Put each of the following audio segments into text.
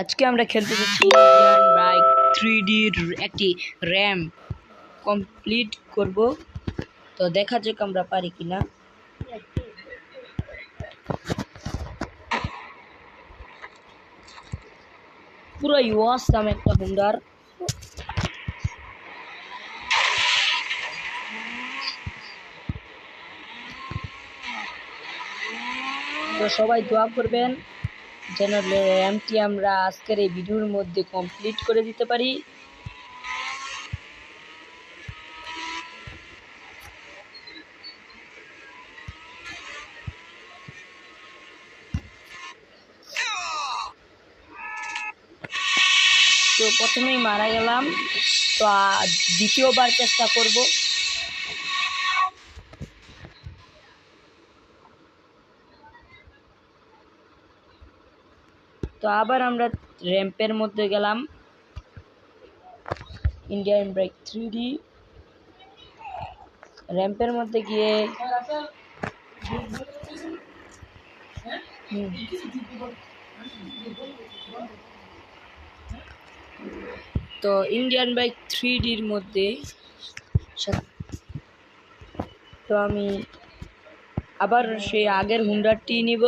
আজকে আমরা খেলতে যাচ্ছি ইন্ডিয়ান বাইক 3ডির একটি র্যাম কমপ্লিট করব। তো দেখা যাক আমরা পারি কিনা। পুরো অসাম একটা হুন্ডার। তো সবাই দোয়া করবেন যেন র্যামটি আমরা আজকের এই ভিডিওর মধ্যে কমপ্লিট করে দিতে পারি। তো প্রথমেই মারা গেলাম, তো দ্বিতীয়বার চেষ্টা করব। তো আবার আমরা র্যাম্পের মধ্যে গেলাম, ইন্ডিয়ান বাইক 3ডি র্যাম্পের মধ্যে গিয়ে তো ইন্ডিয়ান বাইক 3ডির মধ্যে তো আমি আবার সেই আগের হুন্ডারটি নিব।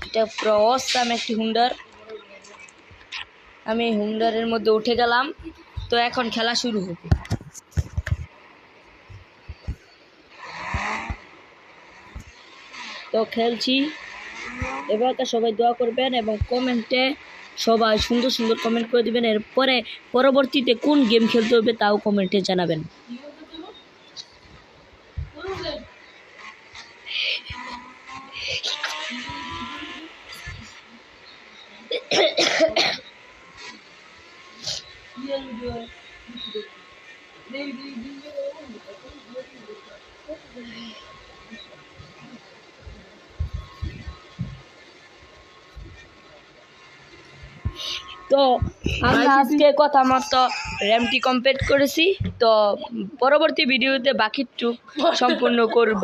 এটা পুরো অসাম একটি হুন্ডার। আমি হুন্ডারের মধ্যে উঠে গেলাম। তো এখন খেলা শুরু হবে। তো খেলছি, এবার সবাই দোয়া করবেন এবং কমেন্টে সবাই সুন্দর সুন্দর কমেন্ট করে দিবেন। এরপরে পরবর্তীতে কোন গেম খেলতে হবে তাও কমেন্টে জানাবেন। তো আমরা আজকে কথা মতো র্যামটি কমপ্লিট করেছি। তো পরবর্তী ভিডিওতে বাকিটুক সম্পূর্ণ করব।